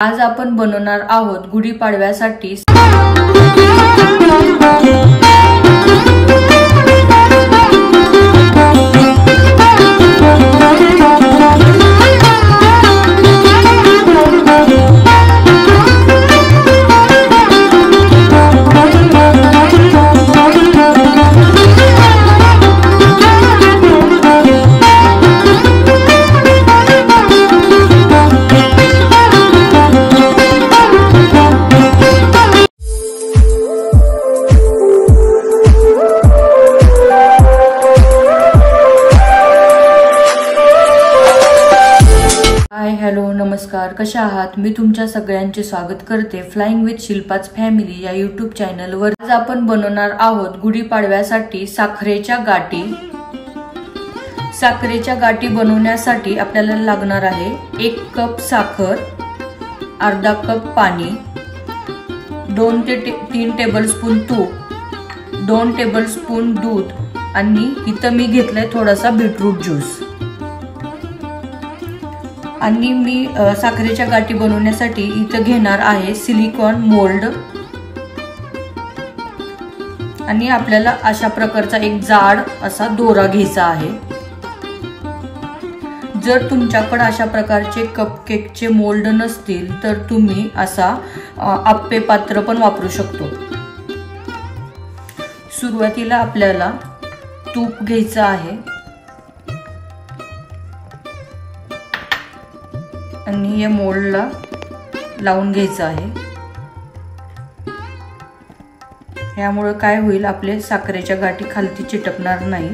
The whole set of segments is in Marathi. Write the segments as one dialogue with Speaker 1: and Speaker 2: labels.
Speaker 1: आज आपण बनवणार आहोत गुढीपाडव्यासाठी हॅलो नमस्कार, कशा आहात? मी तुमच्या सगळ्यांचे स्वागत करते फ्लाइंग विथ शिल्पाच फॅमिली या यूट्यूब चॅनलवर। आज आपण बनवणार आहोत गुढीपाडव्यासाठी साखरेच्या गाठी। साखरेच्या गाठी बनवण्यासाठी आपल्याला लागणार आहे 1 कप साखर, अर्धा कप पाणी, 2 ते 3 टेबलस्पून तूप, 2 टेबलस्पून दूध आणि इथं मी घेतलंय थोडासा बीटरूट ज्यूस। आणि मी साखरेच्या गाठी बनवण्यासाठी इथं घेणार आहे सिलिकॉन मोल्ड आणि आपल्याला अशा प्रकारचा एक जाड असा दोरा घ्यायचा आहे। जर तुमच्याकडे अशा प्रकारचे कपकेकचे मोल्ड नसतील तर तुम्ही असा आप्पे पात्र पण वापरू शकतो। सुरुवातीला आपल्याला तूप घ्यायचं आहे आणि या मोल्डला लावून घ्यायचं आहे। यामुळे काय होईल, आपले साखरेच्या गाठी खालती चिटकणार नाही।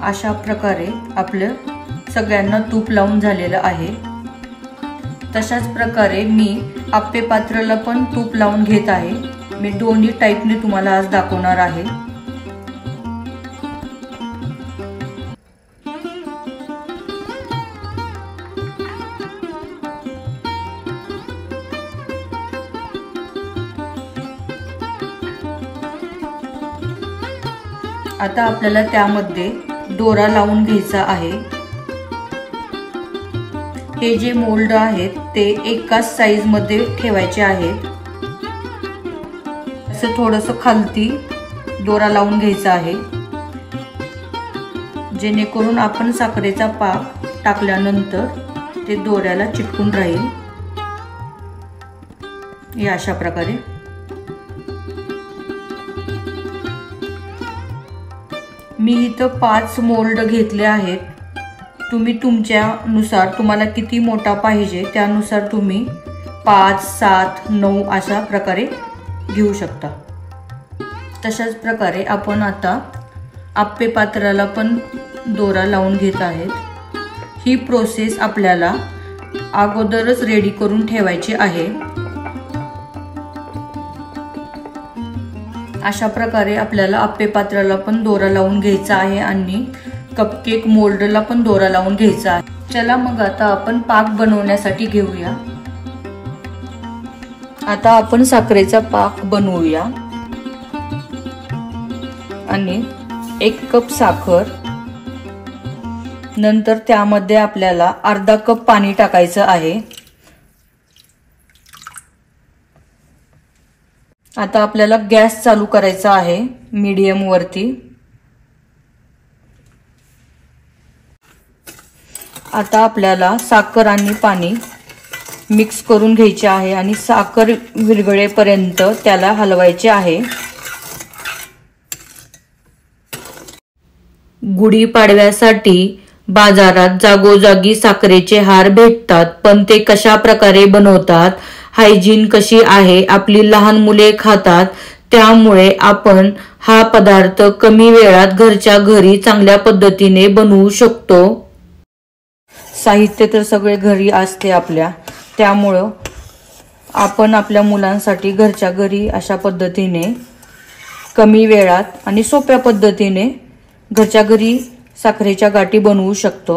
Speaker 1: अशा प्रकारे आपलं सगळ्यांना तूप लावून झालेलं आहे। तशाच प्रकारे मी आप्पे पात्राला पण तूप लावून घेत आहे। मी दोन्ही टाइपने तुम्हाला आज दाखवणार आहे। आता आपल्याला त्यामध्ये दोरा लावून घ्यायचा आहे। हे जे मोल्ड आहेत ते एकाच साइज मध्ये ठेवायचे आहेत। असं थोडंसं खालती दोरा लावून घ्यायचा आहे, जेणेकरून आपण साखरेचा पाक टाकल्यानंतर ते दोऱ्याला चिटकून राहील। या अशा प्रकारे मी इथं 5 मोल्ड घेतले आहेत। तुम्ही तुमच्यानुसार तुम्हाला किती मोठा पाहिजे त्यानुसार तुम्ही 5, 7, 9 अशा प्रकारे घेऊ शकता। तशाच प्रकारे आपण आता आप्पे पात्राला पण दोरा लावून घेत आहेत। ही प्रोसेस आपल्याला अगोदरच रेडी करून ठेवायची आहे। अशा प्रकारे आपल्याला आप्पे पात्राला पण दोरा लावून घ्यायचा आहे आणि कपकेक मोल्डला पण दोरा लावून घ्यायचा आहे। चला मग आता आपण पाक बनवण्यासाठी घेऊया। आता आपण साखरेचा पाक बनवूया। आणि 1 कप साखर, नंतर त्यामध्ये आपल्याला अर्धा कप पाणी टाकायचं आहे। आता आपल्याला गॅस चालू करायचा आहे मीडियम वरती। आता आपल्याला साखर आणि पाणी मिक्स करून घ्यायचे आहे आणि साखर विरघळेपर्यंत त्याला हलवायचे आहे। गुढीपाडव्यासाठी बाजारात जागोजागी साखरेचे हार भेटतात, पण ते कशा प्रकारे बनवतात, हायजीन कशी आहे, आपली लहान मुले खातात, त्यामुळे आपण हा पदार्थ कमी वेळात घरच्या घरी चांगल्या पद्धतीने बनवू शकतो। साहित्य तर सगळे घरी असते आपल्या, त्यामुळं आपण आपल्या मुलांसाठी घरच्या घरी अशा पद्धतीने कमी वेळात आणि सोप्या पद्धतीने घरच्या घरी साखरेच्या गाठी बनवू शकतो।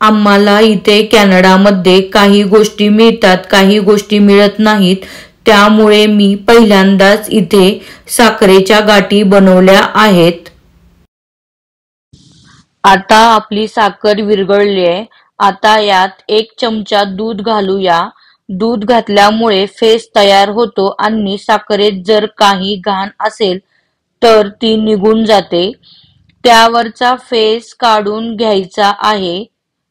Speaker 1: आम्हाला इथे कॅनडामध्ये काही गोष्टी मिळतात, काही गोष्टी मिळत नाहीत. त्यामुळे मी पहिल्यांदाच इथे साखरेच्या गाठी बनवल्या आहेत. आता आपली साखर विरघळली आहे. आता यात 1 चमचा दूध घालूया. दूध घातल्यामुळे फेस तयार होतो आणि साखरेत जर काही घाण असेल तर ती निघून जाते. त्यावरचा फेस काढून घ्यायचा आहे.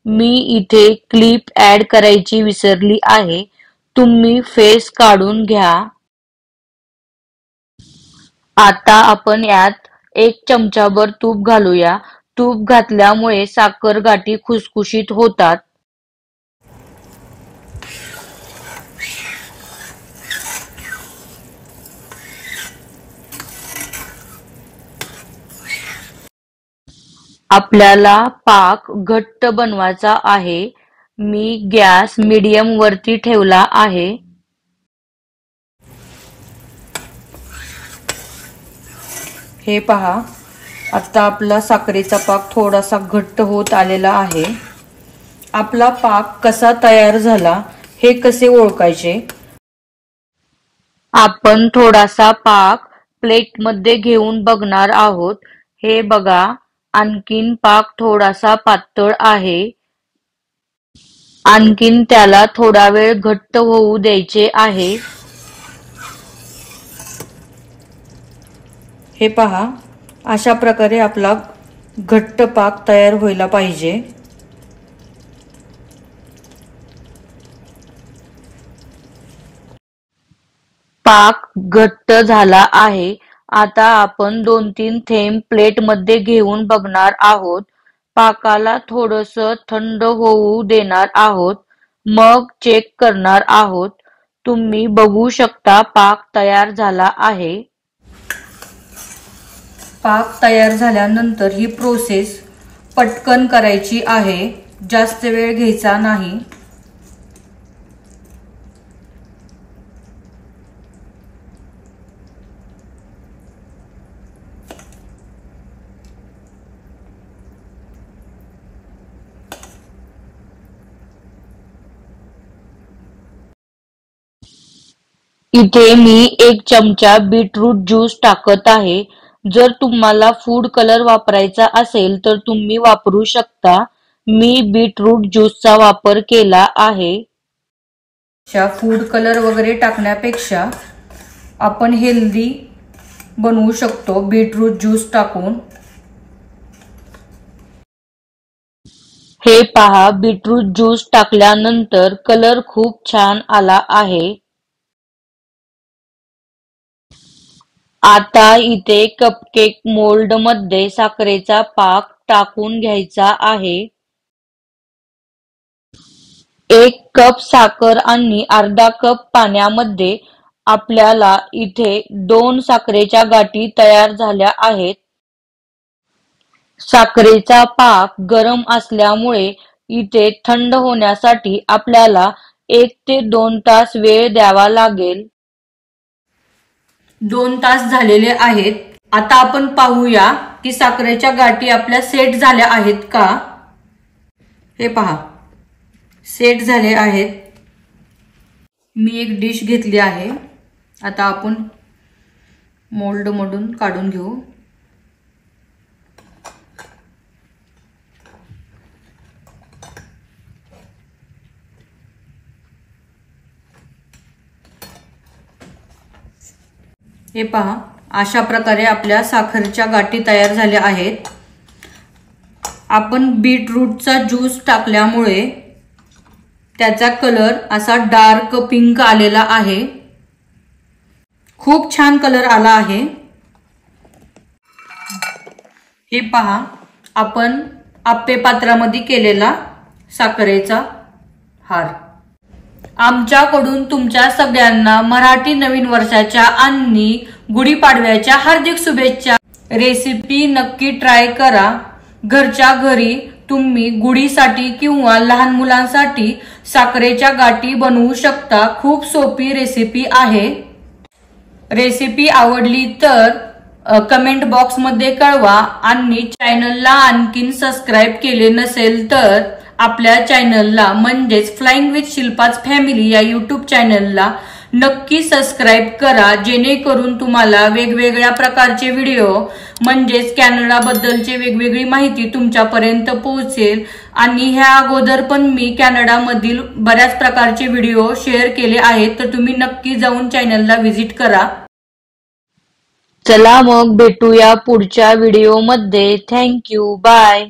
Speaker 1: मी इथे क्लिप ऍड करायची विसरली आहे. तुम्ही फेस काढून घ्या. आता आपण यात 1 चमचाभर तूप घालूया. तूप घातल्यामुळे साखर गाठी खुसखुशीत होतात. आपल्याला पाक घट्ट बनवायचा आहे. मी गॅस मीडियम वरती ठेवला आहे. हे पहा, आता आपला साखरेचा पाक थोडासा घट्ट होत आलेला आहे. आपला पाक कसा तयार झाला हे कसे ओळखायचे? आपण थोडासा पाक प्लेटमध्ये घेऊन बघणार आहोत. हे बघा, आणखीन पाक थोडासा पातळ आहे. आणखीन त्याला थोडा वेळ घट्ट होऊ द्यायचे आहे. हे पहा, अशा प्रकारे आपला घट्ट पाक तयार व्हायला पाहिजे. पाक घट्ट झाला आहे. आता आपण 2-3 थेंब प्लेटमध्ये घेऊन बघणार आहोत. पाकाला थोडंसं थंड होऊ देणार आहोत. मग चेक करणार आहोत. तुम्ही बघू शकता पाक तयार झाला आहे. पाक तयार झाल्यानंतर ही प्रोसेस पटकन करायची आहे. जास्त वेळ घ्यायचा नाही. इथे मी 1 चमचा बीटरूट ज्यूस टाकत आहे. जर तुम्हाला फूड कलर वापरायचा असेल तर तुम्ही वापरू शकता. मी बीटरूट ज्यूसचा वापर केला आहे. फूड कलर वगैरे टाकण्यापेक्षा आपण हेल्दी बनवू शकतो बीटरूट ज्यूस टाकून. हे पहा, बीटरूट ज्यूस टाकल्यानंतर कलर खूप छान आला आहे. आता इथे कपकेक मोल्ड मध्ये साखरेचा पाक टाकून घ्यायचा आहे. 1 कप साखर आणि अर्धा कप पाण्यामध्ये आपल्याला इथे 2 साखरेच्या गाठी तयार झाल्या आहेत. साखरेचा पाक गरम असल्यामुळे इथे थंड होण्यासाठी आपल्याला 1 ते 2 तास वेळ द्यावा लागेल. 2 तास झालेले आहेत. आता आपण पाहूया की साखरेच्या गाठी आपल्या सेट झाल्या आहेत का. हे पहा, सेट झाले आहेत. मी एक डिश घेतली आहे. आता आपण मोल्ड मधून काढून घेऊ. हे पहा, अशा प्रकारे आपल्या साखरेच्या गाठी तयार झाल्या आहेत. आपण बीटरूटचा ज्यूस टाकल्यामुळे त्याचा कलर असा डार्क पिंक आलेला आहे. खूप छान कलर आला आहे. हे पहा, आपण आप्पे पात्रामध्ये केलेला साखरेचा हार. आमच्याकडून तुमच्या सगळ्यांना मराठी नवीन वर्षाच्या आणि गुढीपाडव्याच्या हार्दिक शुभेच्छा. रेसिपी नक्की ट्राय करा. घरच्या घरी तुम्ही गुढीसाठी किंवा लहान मुलांसाठी साखरेच्या गाठी बनवू शकता. खूप सोपी रेसिपी आहे. रेसिपी आवडली तर कमेंट बॉक्स मध्ये कळवा आणि चॅनलला आणखीन सबस्क्राईब केले नसेल तर आपल्या चॅनलला म्हणजेच फ्लाइंग विथ शिल्पाच फॅमिली या यूट्यूब चॅनलला नक्की सबस्क्राईब करा, जेणेकरून तुम्हाला वेगवेगळ्या प्रकारचे व्हिडिओ म्हणजेच कॅनडाबद्दलची वेगवेगळी माहिती तुमच्यापर्यंत पोहोचेल। आणि ह्या अगोदर पण मी कॅनडामधील बऱ्याच प्रकारचे व्हिडिओ शेअर केले आहेत, तर तुम्ही नक्की जाऊन चॅनलला व्हिजिट करा। चला मग भेटूया पुढच्या व्हिडिओमध्ये। Thank you, bye.